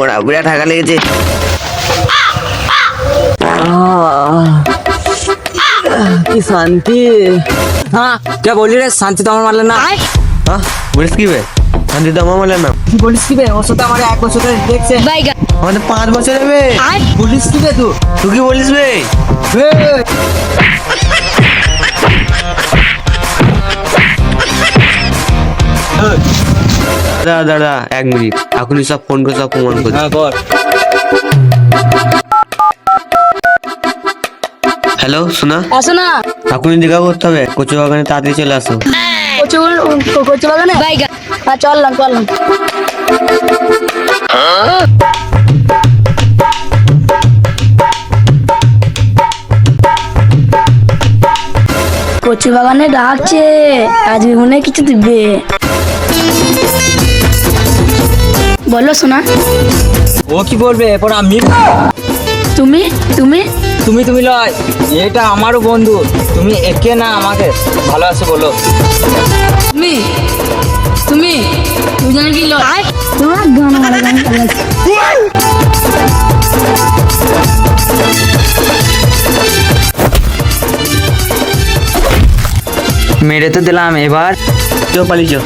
মোরা বিরাট হাগা লেগেছে। কি শান্তি। হ্যাঁ क्या बोल रही रे, শান্তি তো আমার মারলে না। হ্যাঁ বলিস কি বে, শান্তি তো আমার বলে না। কি বলিস কি বে, ওর সাথে আমার 1 বছর ধরে দেখছে। আমাদের 5 বছর হবে। বলিস কি বে তুই? তুই কি বলিস বে? দাদা দাদা 1 মিনিট, এখনই সব ফোন করে সব প্রমাণ করছি। হ্যাঁ কর। হ্যালো শোনা, আসো না এখনই দেখা করতে হবে, কচু বাগানে তাড়াতাড়ি চলে আসো। কচু বাগানে হ্যাঁ চললাম। কচু বাগানে ডাকছে, আজ মনে হয় কিছু দিবে। বলো শোনা। ও কি বলবে এরপর আমি? তুমি তুমি তুমি তুমি লয়, এটা আমারও বন্ধু। তুমি একে না আমাকে ভালোবাসো বলো। তুমি তুমি তুমি জানি কি লয় তোমার গান আমার গান চালাচ্ছে। মেরে তো দিলাম, এবার পালিয়েছো।